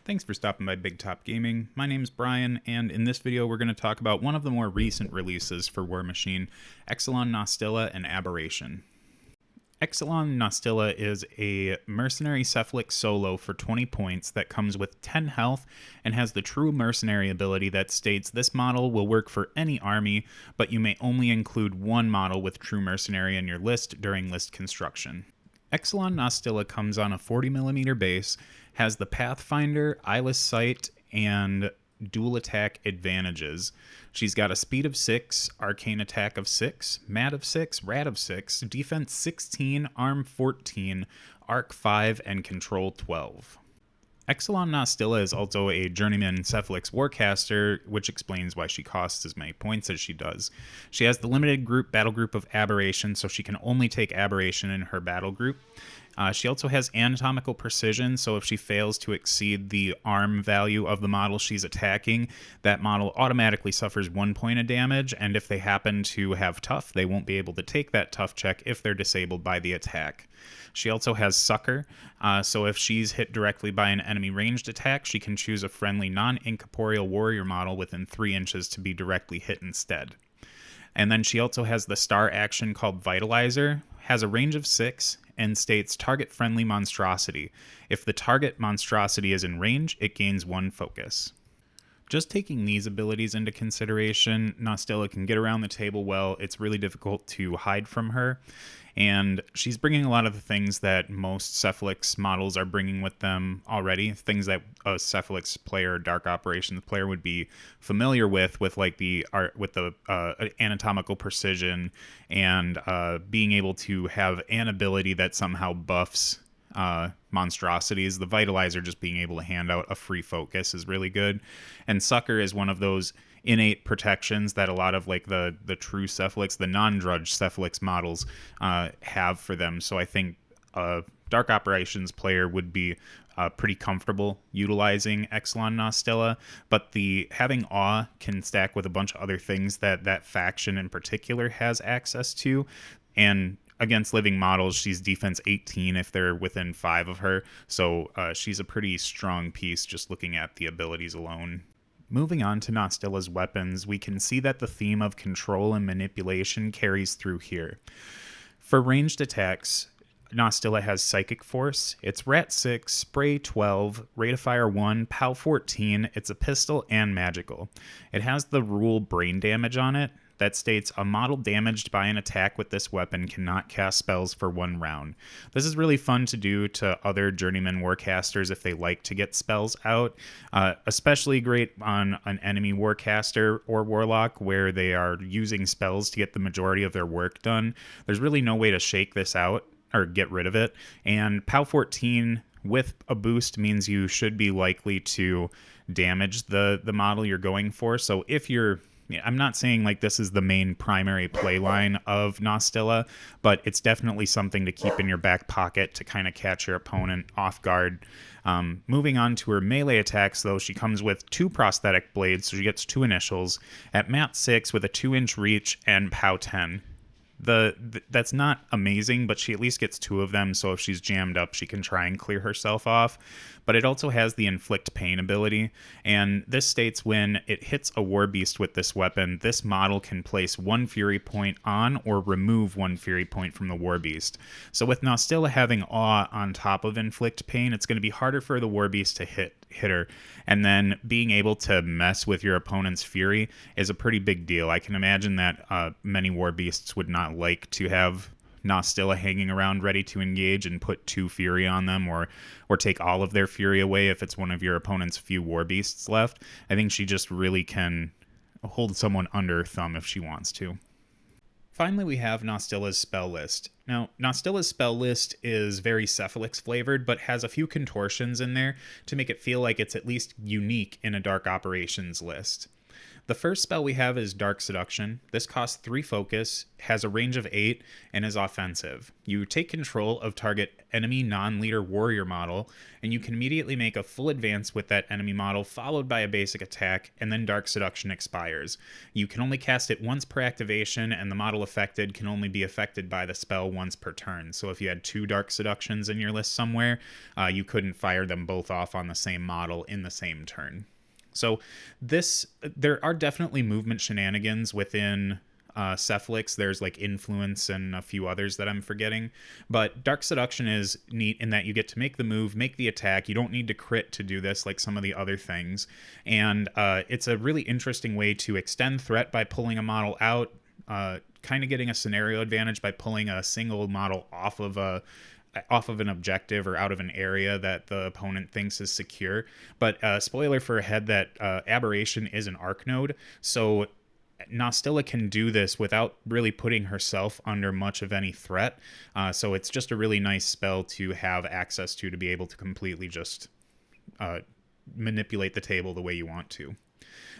Thanks for stopping by Big Top Gaming. My name's Brian, and in this video we're going to talk about one of the more recent releases for Warmachine, Exulon Nostilla and Abberation. Exulon Nostilla is a mercenary cephalic solo for 20 points that comes with 10 health and has the true mercenary ability that states this model will work for any army, but you may only include one model with true mercenary in your list during list construction. Exulon Nostilla comes on a 40mm base, has the Pathfinder, Eyeless Sight, and dual attack advantages. She's got a speed of 6, arcane attack of 6, mat of 6, rat of 6, defense 16, arm 14, arc 5, and control 12. Exulon Nostilla is also a journeyman Cephalix warcaster, which explains why she costs as many points as she does. She has the limited battle group of Abberation, so she can only take Abberation in her battle group. She also has anatomical precision, so if she fails to exceed the arm value of the model she's attacking, that model automatically suffers 1 point of damage, and if they happen to have tough, they won't be able to take that tough check if they're disabled by the attack. She also has Succor, so if she's hit directly by an enemy ranged attack, she can choose a friendly non-incorporeal warrior model within 3 inches to be directly hit instead. And then she also has the star action called Vitalizer, has a range of 6, and states target friendly monstrosity. If the target monstrosity is in range, it gains 1 focus. Just taking these abilities into consideration, Nostilla can get around the table well. It's really difficult to hide from her, and she's bringing a lot of the things that most Cephalix models are bringing with them already, things that a Cephalix player, Dark Operations player would be familiar with like the art, with the anatomical precision, and being able to have an ability that somehow buffs monstrosities. The Vitalizer, just being able to hand out a free focus, is really good. And Succor is one of those innate protections that a lot of like the true Cephalix, the non-drudge Cephalix models have for them. So I think Dark Operations player would be pretty comfortable utilizing Exulon Nostilla, but the having Awe can stack with a bunch of other things that faction in particular has access to, and against living models, she's defense 18 if they're within 5 of her, so she's a pretty strong piece just looking at the abilities alone. Moving on to Nostilla's weapons, we can see that the theme of control and manipulation carries through here. For ranged attacks, Nostilla has Psychic Force, it's Rat 6, Spray 12, Rate of Fire 1, POW 14, it's a pistol and magical. It has the rule Brain Damage on it that states a model damaged by an attack with this weapon cannot cast spells for 1 round. This is really fun to do to other journeyman warcasters if they like to get spells out, especially great on an enemy warcaster or warlock where they are using spells to get the majority of their work done. There's really no way to shake this out or get rid of it, and POW 14 with a boost means you should be likely to damage the model you're going for. So if you're I'm not saying like this is the main primary play line of Nostilla, but it's definitely something to keep in your back pocket to kind of catch your opponent off guard. Moving on to her melee attacks, though, she comes with 2 prosthetic blades, so she gets 2 initials, at mat 6 with a 2-inch reach and POW 10. That's not amazing, but she at least gets 2 of them, so if she's jammed up, she can try and clear herself off. But it also has the Inflict Pain ability, and this states when it hits a war beast with this weapon, this model can place 1 fury point on or remove 1 fury point from the war beast. So with Nostilla having Awe on top of Inflict Pain, it's going to be harder for the war beast to hit her, and then being able to mess with your opponent's fury is a pretty big deal. I can imagine that many war beasts would not like to have Nostilla hanging around ready to engage and put 2 fury on them, or take all of their fury away if it's one of your opponent's few war beasts left. I think she just really can hold someone under her thumb if she wants to. Finally, we have Nostilla's spell list. Now, Nostilla's spell list is very Cephalix flavored, but has a few contortions in there to make it feel like it's at least unique in a Dark Operations list. The first spell we have is Dark Seduction. This costs 3 focus, has a range of 8, and is offensive. You take control of target enemy non-leader warrior model, and you can immediately make a full advance with that enemy model, followed by a basic attack, and then Dark Seduction expires. You can only cast it once per activation, and the model affected can only be affected by the spell once per turn. So if you had 2 Dark Seductions in your list somewhere, you couldn't fire them both off on the same model in the same turn. So there are definitely movement shenanigans within Cephalix. There's like Influence and a few others that I'm forgetting. But Dark Seduction is neat in that you get to make the move, make the attack. You don't need to crit to do this like some of the other things. And it's a really interesting way to extend threat by pulling a model out, kind of getting a scenario advantage by pulling a single model off of an objective or out of an area that the opponent thinks is secure. But spoiler for ahead that Abberation is an arc node, so Nostilla can do this without really putting herself under much of any threat. So it's just a really nice spell to have access to be able to completely just manipulate the table the way you want to.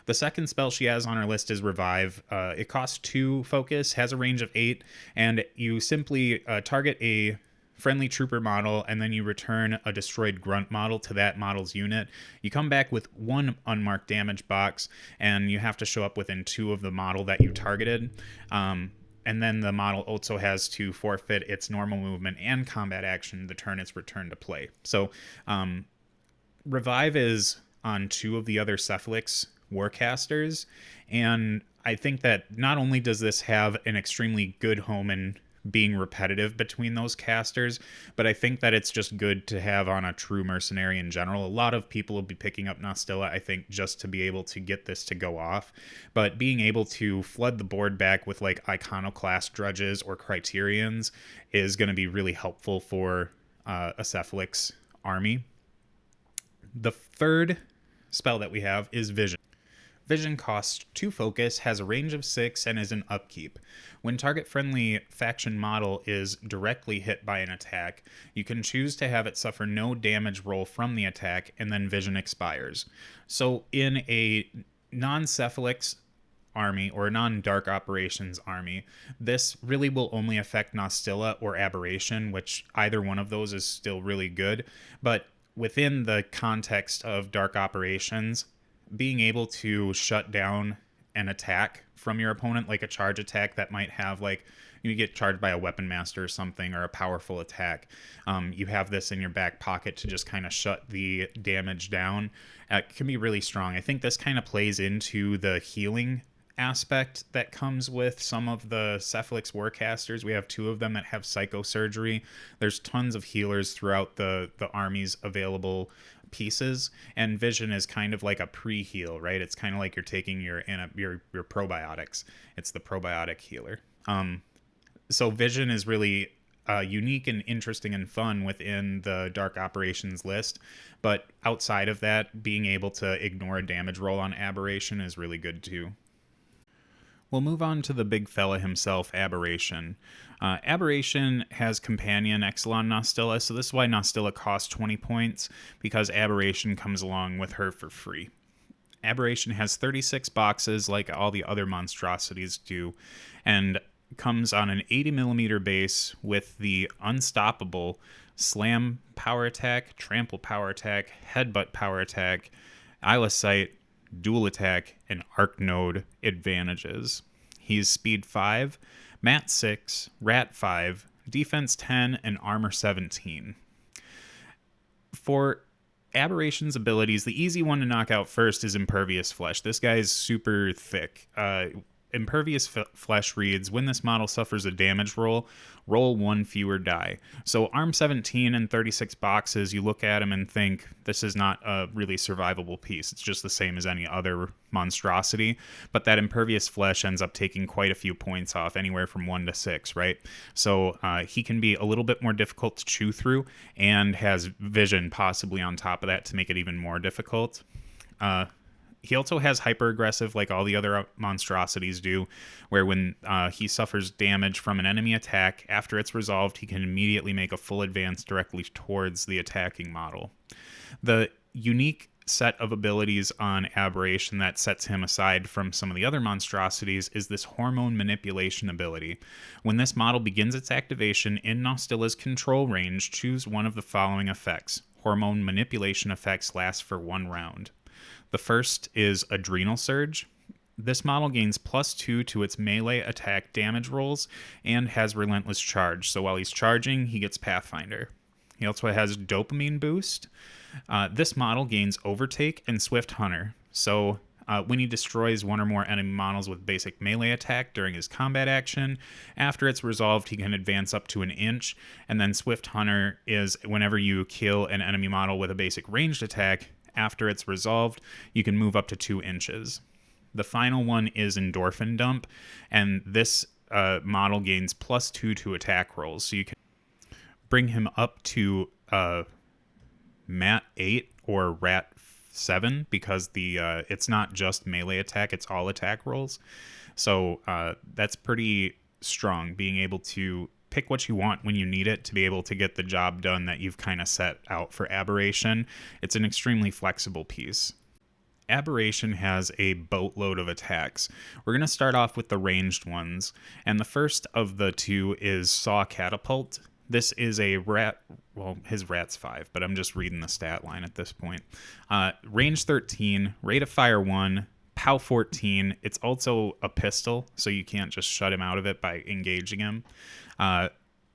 The second spell she has on her list is Revive. It costs 2 focus, has a range of 8, and you simply target a friendly trooper model, and then you return a destroyed grunt model to that model's unit. You come back with 1 unmarked damage box, and you have to show up within 2 of the model that you targeted. And then the model also has to forfeit its normal movement and combat action the turn it's returned to play. So Revive is on 2 of the other Cephalix Warcasters, and I think that not only does this have an extremely good home in being repetitive between those casters, but I think that it's just good to have on a true mercenary in general. A lot of people will be picking up Nostilla, I think, just to be able to get this to go off, but being able to flood the board back with like Iconoclast Drudges or Criterions is going to be really helpful for a Cephalix army. The third spell that we have is Vision. Vision costs 2 focus, has a range of 6, and is an upkeep. When target-friendly faction model is directly hit by an attack, you can choose to have it suffer no damage roll from the attack, and then Vision expires. So in a non-Cephalix army or a non-Dark Operations army, this really will only affect Nostilla or Abberation, which either one of those is still really good. But within the context of Dark Operations, being able to shut down an attack from your opponent, like a charge attack that might have like you get charged by a weapon master or something, or a powerful attack, you have this in your back pocket to just kind of shut the damage down. It can be really strong. I think this kind of plays into the healing aspect that comes with some of the Cephalix Warcasters. We have 2 of them that have psychosurgery. There's tons of healers throughout the army's available pieces, and Vision is kind of like a pre-heal, right? It's kind of like you're taking your probiotics. It's the probiotic healer. So Vision is really unique and interesting and fun within the Dark Operations list, but outside of that, being able to ignore a damage roll on Abberation is really good too. We'll move on to the big fella himself, Abberation. Abberation has companion Exulon Nostilla, so this is why Nostilla costs 20 points, because Abberation comes along with her for free. Abberation has 36 boxes like all the other monstrosities do, and comes on an 80mm base with the unstoppable Slam power attack, Trample power attack, Headbutt power attack, Eyeless Sight, Dual attack, and Arc Node advantages. He's Speed 5, Mat 6, Rat 5, Defense 10, and Armor 17. For Aberation's abilities, the easy one to knock out first is Impervious Flesh. This guy is super thick. Impervious Flesh reads, when this model suffers a damage roll, roll 1 fewer die. So Arm 17 and 36 boxes, you look at him and think, this is not a really survivable piece. It's just the same as any other monstrosity. But that Impervious Flesh ends up taking quite a few points off, anywhere from 1 to 6, right? So he can be a little bit more difficult to chew through, and has Vision possibly on top of that to make it even more difficult. He also has hyper aggressive, like all the other monstrosities do, where when he suffers damage from an enemy attack, after it's resolved, he can immediately make a full advance directly towards the attacking model. The unique set of abilities on Aberration that sets him aside from some of the other monstrosities is this hormone manipulation ability. When this model begins its activation in Nostilla's control range, choose one of the following effects. Hormone manipulation effects last for 1 round. The first is Adrenal Surge. This model gains +2 to its melee attack damage rolls and has Relentless Charge. So while he's charging, he gets Pathfinder. He also has Dopamine Boost. This model gains Overtake and Swift Hunter. So when he destroys one or more enemy models with basic melee attack during his combat action, after it's resolved, he can advance up to 1 inch. And then Swift Hunter is whenever you kill an enemy model with a basic ranged attack, after it's resolved, you can move up to 2 inches. The final one is Endorphin Dump, and this model gains +2 to attack rolls. So you can bring him up to Mat 8 or Rat 7 because it's not just melee attack, it's all attack rolls. So that's pretty strong, being able to pick what you want when you need it to be able to get the job done that you've kind of set out for Aberration. It's an extremely flexible piece. Aberration has a boatload of attacks. We're going to start off with the ranged ones, and the first of the 2 is Saw Catapult. This is a rat, well, his rat's 5, but I'm just reading the stat line at this point. Range 13, rate of fire 1, POW 14. It's also a pistol, so you can't just shut him out of it by engaging him.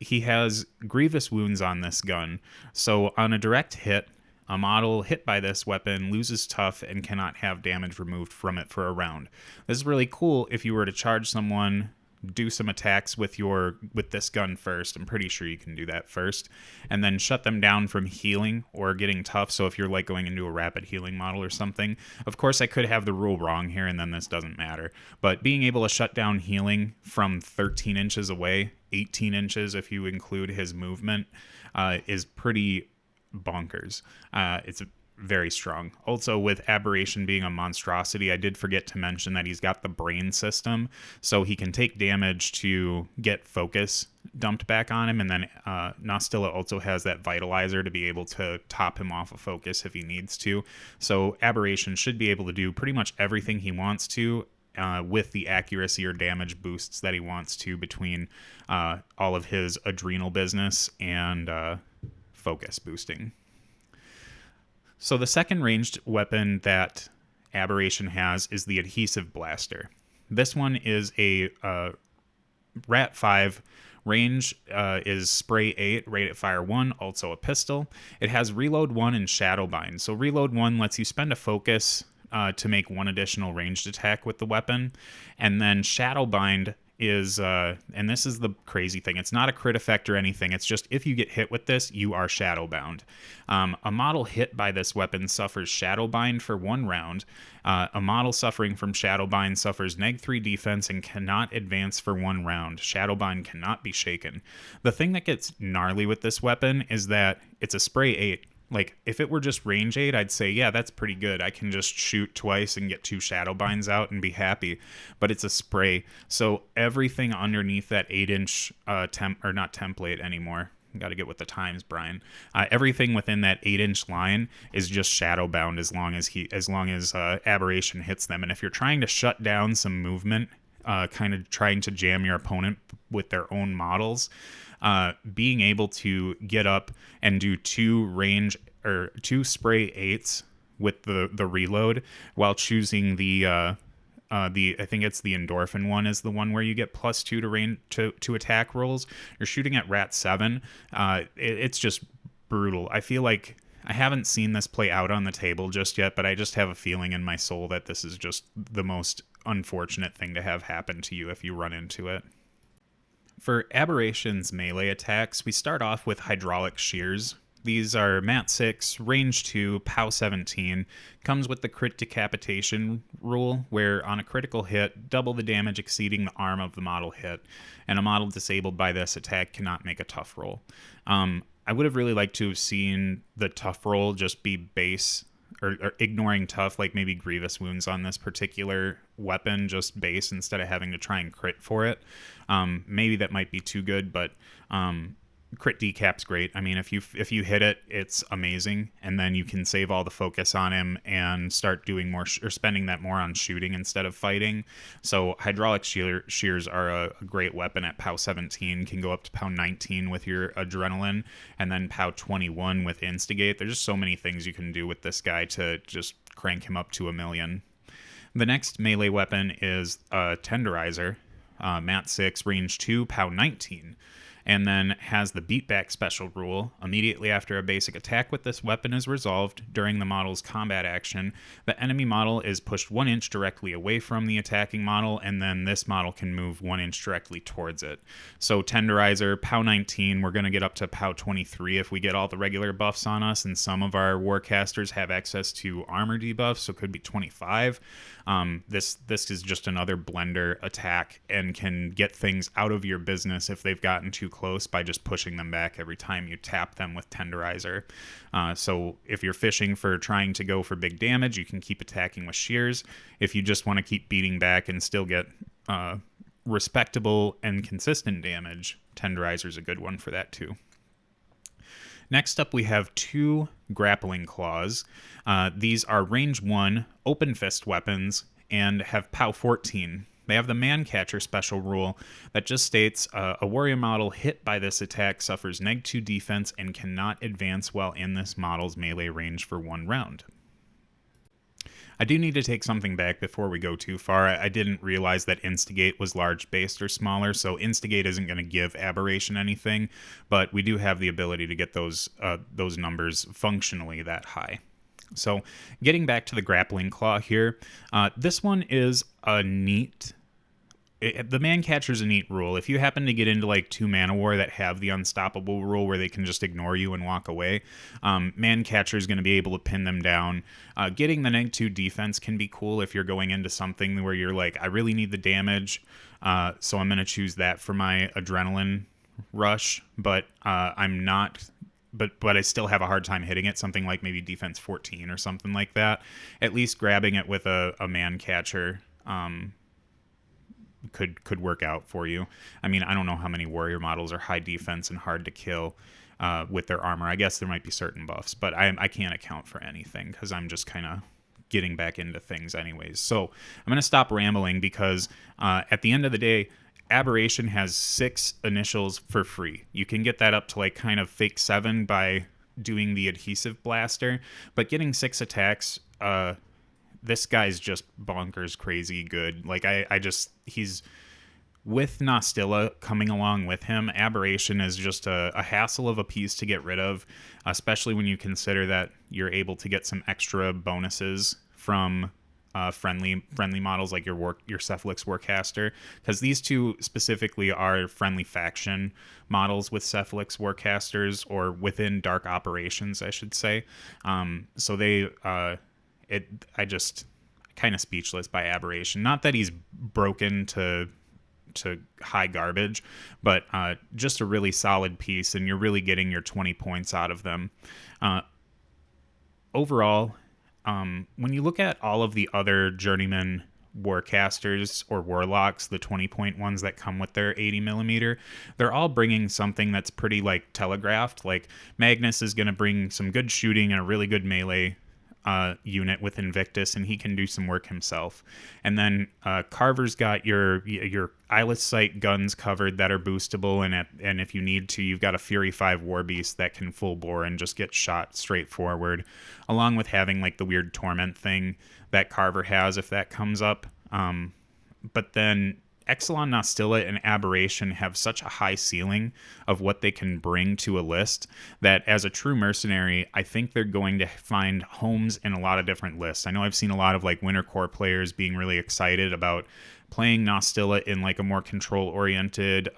He has grievous wounds on this gun, so on a direct hit, a model hit by this weapon loses tough and cannot have damage removed from it for a round. This is really cool if you were to charge someone, do some attacks with this gun first. I'm pretty sure you can do that first, and then shut them down from healing or getting tough. So if you're like going into a rapid healing model or something, of course I could have the rule wrong here and then this doesn't matter, but being able to shut down healing from 13 inches away, 18 inches if you include his movement, is pretty bonkers. It's very strong. Also, with Aberration being a monstrosity, I did forget to mention that he's got the brain system, so he can take damage to get focus dumped back on him, and then Nostilla also has that vitalizer to be able to top him off of focus if he needs to. So Aberration should be able to do pretty much everything he wants to, with the accuracy or damage boosts that he wants to between all of his adrenal business and focus boosting. So the second ranged weapon that Aberration has is the Adhesive Blaster. This one is a Rat 5. Range is Spray 8, rate at fire 1, also a pistol. It has Reload 1 and Shadowbind. So Reload 1 lets you spend a focus to make 1 additional ranged attack with the weapon. And then Shadowbind is, and this is the crazy thing, it's not a crit effect or anything, it's just if you get hit with this, you are shadowbound. A model hit by this weapon suffers Shadowbind for 1 round. A model suffering from Shadowbind suffers -3 defense and cannot advance for 1 round. Shadowbind cannot be shaken. The thing that gets gnarly with this weapon is that it's a Spray 8. Like, if it were just range 8, I'd say, yeah, that's pretty good. I can just shoot twice and get 2 Shadowbinds out and be happy. But it's a spray, so everything underneath that 8-inch not template anymore. Got to get with the times, Brian. Everything within that 8-inch line is just Shadowbound as long as Aberration hits them. And if you're trying to shut down some movement, kind of trying to jam your opponent with their own models, being able to get up and do 2 Spray 8s with the reload while choosing the I think it's the Endorphin one is the one where you get +2 to range to attack rolls. You're shooting at Rat 7. It's just brutal. I feel like I haven't seen this play out on the table just yet, but I just have a feeling in my soul that this is just the most unfortunate thing to have happen to you if you run into it. For Aberration's melee attacks, we start off with Hydraulic Shears. These are Mat 6, Range 2, POW 17. Comes with the Crit Decapitation rule, where on a critical hit, double the damage exceeding the arm of the model hit, and a model disabled by this attack cannot make a tough roll. I would have really liked to have seen the tough roll just be base, or ignoring tough, like maybe grievous wounds on this particular weapon, just base instead of having to try and crit for it. Maybe that might be too good, but crit decap's great. I mean, if you hit it, it's amazing, and then you can save all the focus on him and start doing more or spending that more on shooting instead of fighting. So hydraulic shears are a great weapon at POW 17. Can go up to POW 19 with your adrenaline, and then POW 21 with instigate. There's just so many things you can do with this guy to just crank him up to 1,000,000. The next melee weapon is a tenderizer, Mat 6, range 2, POW 19. And then has the beatback special rule. Immediately after a basic attack with this weapon is resolved during the model's combat action, the enemy model is pushed 1 inch directly away from the attacking model, and then this model can move 1 inch directly towards it. So tenderizer, POW 19, we're going to get up to POW 23 if we get all the regular buffs on us, and some of our warcasters have access to armor debuffs, so it could be 25. This is just another blender attack and can get things out of your business if they've gotten too close by just pushing them back every time you tap them with tenderizer. So if you're fishing for trying to go for big damage, you can keep attacking with shears. If you just want to keep beating back and still get respectable and consistent damage, tenderizer is a good one for that too. Next up, we have 2 grappling claws. These are range 1 open fist weapons and have POW 14. They have the man catcher special rule that just states a warrior model hit by this attack suffers -2 defense and cannot advance while in this model's melee range for 1 round. I do need to take something back before we go too far. I didn't realize that Instigate was large based or smaller, so Instigate isn't going to give Aberration anything, but we do have the ability to get those numbers functionally that high. So getting back to the grappling claw here, this one is a neat... the man catcher's a neat rule. If you happen to get into like 2 mana war that have the unstoppable rule where they can just ignore you and walk away, man catcher is going to be able to pin them down. Getting the -2 defense can be cool if you're going into something where you're like, I really need the damage, so I'm going to choose that for my adrenaline rush, but I'm not... But I still have a hard time hitting it, something like maybe defense 14 or something like that. At least grabbing it with a man catcher could work out for you. I mean, I don't know how many warrior models are high defense and hard to kill with their armor. I guess there might be certain buffs, but I can't account for anything because I'm just kind of getting back into things anyways. So I'm going to stop rambling because at the end of the day, Abberation has 6 initials for free. You can get that up to like kind of fake 7 by doing the adhesive blaster, but getting 6 attacks, this guy's just bonkers crazy good. Like he's with Nostilla coming along with him. Aberration is just a hassle of a piece to get rid of, especially when you consider that you're able to get some extra bonuses from friendly models like your Cephalix Warcaster, because these 2 specifically are friendly faction models with Cephalix Warcasters, or within dark operations, I should say. So they I just kind of speechless by Aberration. Not that he's broken to high garbage, but just a really solid piece, and you're really getting your 20 points out of them. Overall, when you look at all of the other journeyman warcasters or warlocks, the 20-point ones that come with their 80mm, they're all bringing something that's pretty like telegraphed. Like Magnus is going to bring some good shooting and a really good melee unit with Invictus, and he can do some work himself. And then Carver's got your eyeless sight guns covered that are boostable, and if you need to, you've got a Fury 5 Warbeast that can full bore and just get shot straight forward, along with having like the weird torment thing that Carver has if that comes up. But then Exulon Nostilla and Abberation have such a high ceiling of what they can bring to a list that as a true mercenary, I think they're going to find homes in a lot of different lists. I know I've seen a lot of like Winter Corps players being really excited about playing Nostilla in like a more control-oriented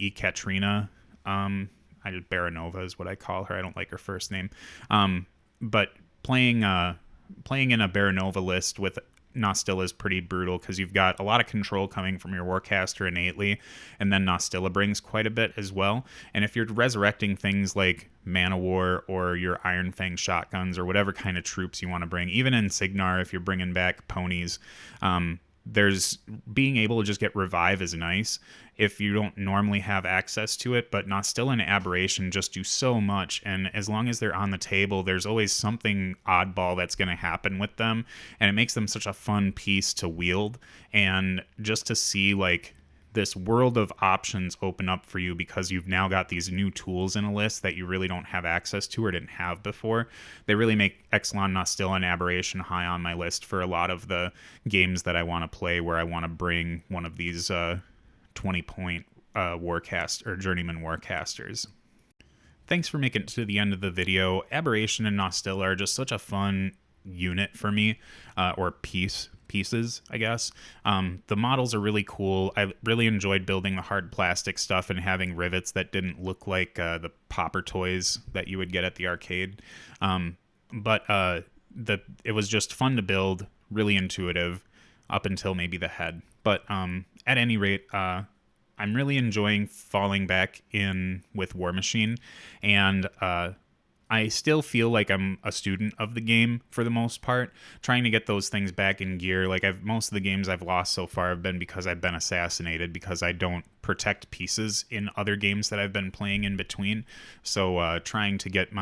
Ekaterina. Baranova is what I call her. I don't like her first name. But playing in a Baranova list with Nostilla is pretty brutal because you've got a lot of control coming from your Warcaster innately, and then Nostilla brings quite a bit as well. And if you're resurrecting things like Man of War or your Iron Fang shotguns or whatever kind of troops you want to bring, even in Signar, if you're bringing back ponies, there's being able to just get revive is nice if you don't normally have access to it, but Nostilla and Aberration just do so much, and as long as they're on the table, there's always something oddball that's going to happen with them, and it makes them such a fun piece to wield, and just to see like this world of options open up for you because you've now got these new tools in a list that you really don't have access to or didn't have before. They really make Exulon Nostilla and Abberation high on my list for a lot of the games that I want to play where I want to bring one of these 20-point Warcast or Journeyman Warcasters. Thanks for making it to the end of the video. Abberation and Nostilla are just such a fun unit for me, or pieces, I guess. The models are really cool. I really enjoyed building the hard plastic stuff and having rivets that didn't look like the popper toys that you would get at the arcade. But it was just fun to build, really intuitive, up until maybe the head. But at any rate, I'm really enjoying falling back in with Warmachine, and I still feel like I'm a student of the game for the most part, trying to get those things back in gear. Like most of the games I've lost so far have been because I've been assassinated, because I don't protect pieces in other games that I've been playing in between. So trying to get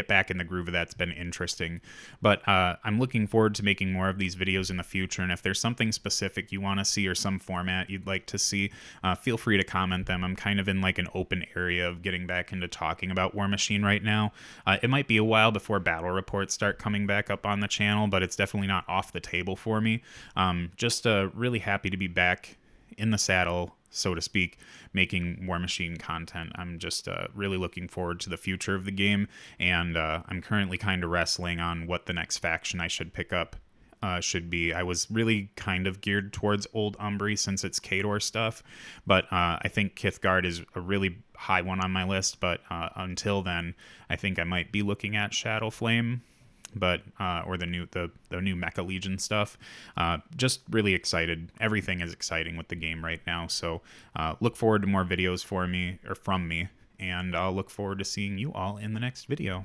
back in the groove of that's been interesting. But I'm looking forward to making more of these videos in the future, and if there's something specific you want to see or some format you'd like to see, feel free to comment them. I'm kind of in like an open area of getting back into talking about Warmachine right now. It might be a while before battle reports start coming back up on the channel, but it's definitely not off the table for me. Just really happy to be back in the saddle, so to speak, making Warmachine content. I'm just really looking forward to the future of the game, and I'm currently kind of wrestling on what the next faction I should pick up should be. I was really kind of geared towards Old Umbry since it's Khador stuff, but I think Kithgard is a really high one on my list, but until then, I think I might be looking at Shadowflame, but or the new Mecha Legion stuff. Just really excited. Everything is exciting with the game right now, so look forward to more videos from me, and I'll look forward to seeing you all in the next video.